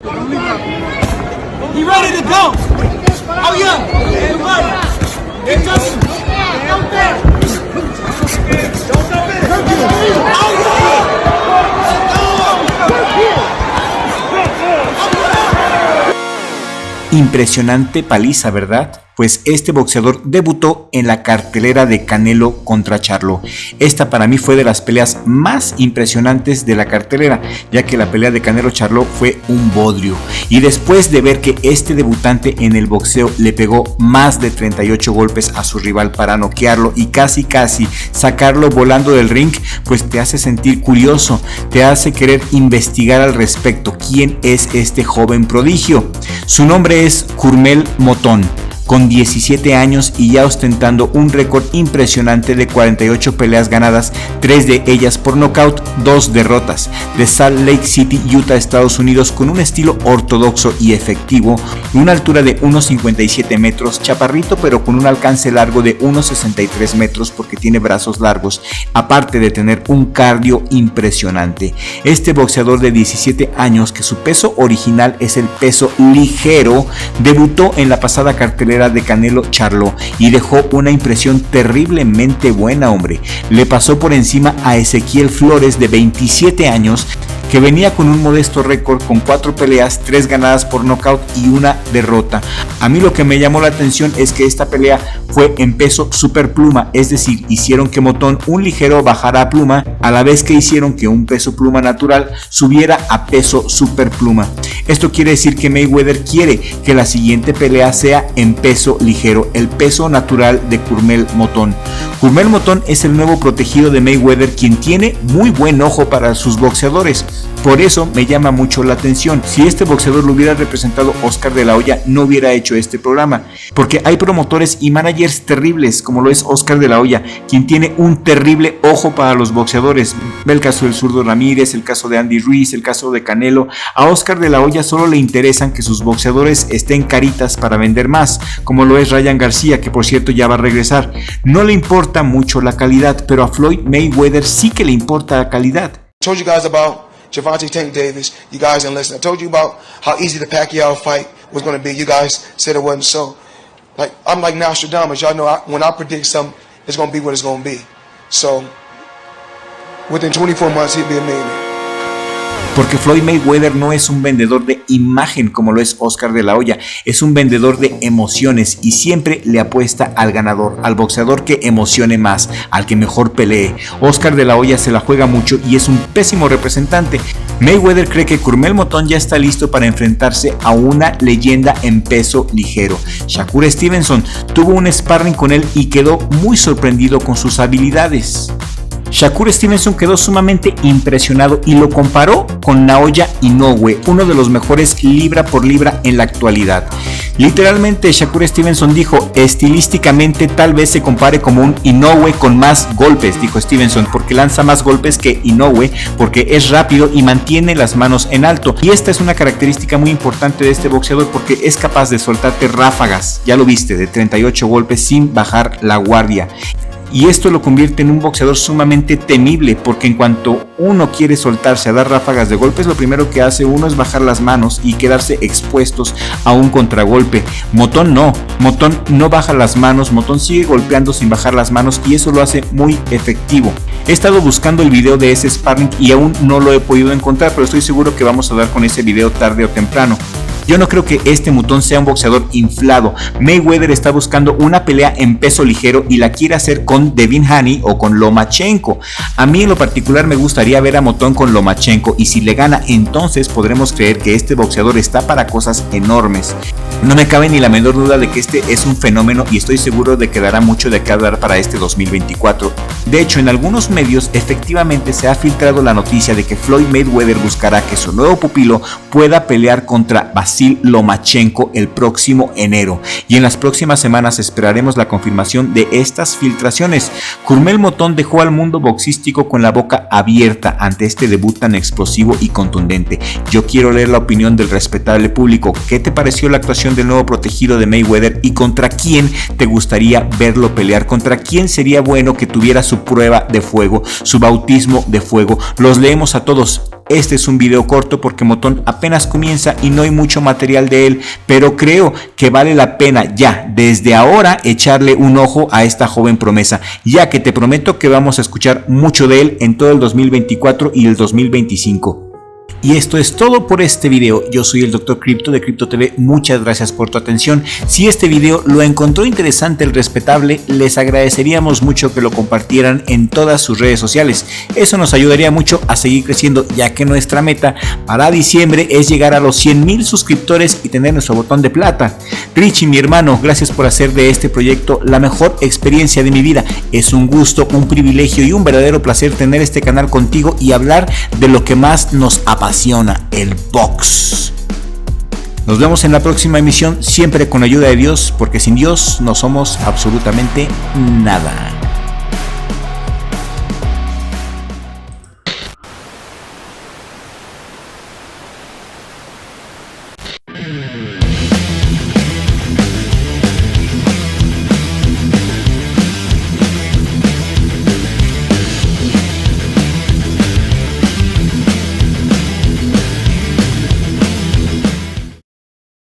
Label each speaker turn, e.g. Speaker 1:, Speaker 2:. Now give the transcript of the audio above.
Speaker 1: He ready to go. Oh yeah. Everybody. Get jumping. Don't dare. Oh yeah.
Speaker 2: Impresionante paliza, ¿verdad? Pues este boxeador debutó en la cartelera de Canelo contra Charlo. Esta para mí fue de las peleas más impresionantes de la cartelera, ya que la pelea de Canelo-Charlo fue un bodrio. Y después de ver que este debutante en el boxeo le pegó más de 38 golpes a su rival para noquearlo y casi sacarlo volando del ring, pues te hace sentir curioso, te hace querer investigar al respecto. ¿Quién es este joven prodigio? Su nombre es Kurmel Motón, con 17 años y ya ostentando un récord impresionante de 48 peleas ganadas, 3 de ellas por nocaut, 2 derrotas, de Salt Lake City, Utah, Estados Unidos, con un estilo ortodoxo y efectivo, una altura de 1,57 metros, chaparrito pero con un alcance largo de 1,63 metros porque tiene brazos largos, aparte de tener un cardio impresionante. Este boxeador de 17 años, que su peso original es el peso ligero, debutó en la pasada cartelera de Canelo-Charlo y dejó una impresión terriblemente buena, hombre. Le pasó por encima a Ezequiel Flores, de 27 años, que venía con un modesto récord con 4 peleas, 3 ganadas por nocaut y 1 derrota. A mí lo que me llamó la atención es que esta pelea fue en peso superpluma, es decir, hicieron que Motón, un ligero, bajara a pluma, a la vez que hicieron que un peso pluma natural subiera a peso superpluma. Esto quiere decir que Mayweather quiere que la siguiente pelea sea en peso ligero, el peso natural de Kurmel Motón. Kurmel Motón es el nuevo protegido de Mayweather, quien tiene muy buen ojo para sus boxeadores. Por eso me llama mucho la atención. Si este boxeador lo hubiera representado Oscar de la Hoya, no hubiera hecho este programa, porque hay promotores y managers terribles, como lo es Oscar de la Hoya, quien tiene un terrible ojo para los boxeadores. Ve el caso del zurdo Ramírez, el caso de Andy Ruiz, el caso de Canelo. A Oscar de la Hoya solo le interesan que sus boxeadores estén caritas para vender más, como lo es Ryan García, que por cierto ya va a regresar. No le importa mucho la calidad, pero a Floyd Mayweather sí que le importa la calidad.
Speaker 3: Told you guys about Gervonta Tank Davis. You guys didn't listen. I told you about how easy the Pacquiao fight was going to be. You guys said it wasn't so. Like, I'm like Nostradamus. Y'all know when I predict something, it's going to be what it's going to be. So, within 24 months, he'd be a millionaire.
Speaker 2: Porque Floyd Mayweather no es un vendedor de imagen como lo es Oscar de la Hoya, es un vendedor de emociones y siempre le apuesta al ganador, al boxeador que emocione más, al que mejor pelee. Oscar de la Hoya se la juega mucho y es un pésimo representante. Mayweather cree que Kurmel Motón ya está listo para enfrentarse a una leyenda en peso ligero. Shakur Stevenson tuvo un sparring con él y quedó muy sorprendido con sus habilidades. Shakur Stevenson quedó sumamente impresionado y lo comparó con Naoya Inoue, uno de los mejores libra por libra en la actualidad. Literalmente Shakur Stevenson dijo: estilísticamente tal vez se compare como un Inoue con más golpes, dijo Stevenson, porque lanza más golpes que Inoue, porque es rápido y mantiene las manos en alto. Y esta es una característica muy importante de este boxeador, porque es capaz de soltarte ráfagas, ya lo viste, de 38 golpes sin bajar la guardia. Y esto lo convierte en un boxeador sumamente temible, porque en cuanto uno quiere soltarse a dar ráfagas de golpes, lo primero que hace uno es bajar las manos y quedarse expuestos a un contragolpe. Motón no baja las manos, Motón sigue golpeando sin bajar las manos y eso lo hace muy efectivo. He estado buscando el video de ese sparring y aún no lo he podido encontrar, pero estoy seguro que vamos a dar con ese video tarde o temprano. Yo no creo que este Motón sea un boxeador inflado. Mayweather está buscando una pelea en peso ligero y la quiere hacer con Devin Haney o con Lomachenko. A mí en lo particular me gustaría ver a Motón con Lomachenko, y si le gana, entonces podremos creer que este boxeador está para cosas enormes. No me cabe ni la menor duda de que este es un fenómeno y estoy seguro de que dará mucho de qué hablar para este 2024. De hecho, en algunos medios efectivamente se ha filtrado la noticia de que Floyd Mayweather buscará que su nuevo pupilo pueda pelear contra Vasil Lomachenko el próximo enero, y en las próximas semanas esperaremos la confirmación de estas filtraciones. Kurmel Motón dejó al mundo boxístico con la boca abierta ante este debut tan explosivo y contundente. Yo quiero leer la opinión del respetable público. ¿Qué te pareció la actuación del nuevo protegido de Mayweather y contra quién te gustaría verlo pelear? ¿Contra quién sería bueno que tuviera su prueba de fuego, su bautismo de fuego? Los leemos a todos. Este es un video corto porque Motón apenas comienza y no hay mucho material de él, pero creo que vale la pena ya desde ahora echarle un ojo a esta joven promesa, ya que te prometo que vamos a escuchar mucho de él en todo el 2024 y el 2025. Y esto es todo por este video. Yo soy el Dr. Crypto de Crypto TV. Muchas gracias por tu atención. Si este video lo encontró interesante el respetable, les agradeceríamos mucho que lo compartieran en todas sus redes sociales. Eso nos ayudaría mucho a seguir creciendo, ya que nuestra meta para diciembre es llegar a los 100,000 suscriptores y tener nuestro botón de plata. Richie, mi hermano, gracias por hacer de este proyecto la mejor experiencia de mi vida. Es un gusto, un privilegio y un verdadero placer tener este canal contigo y hablar de lo que más nos apasiona, el box. Nos vemos en la próxima emisión, siempre con ayuda de Dios, porque sin Dios no somos absolutamente nada.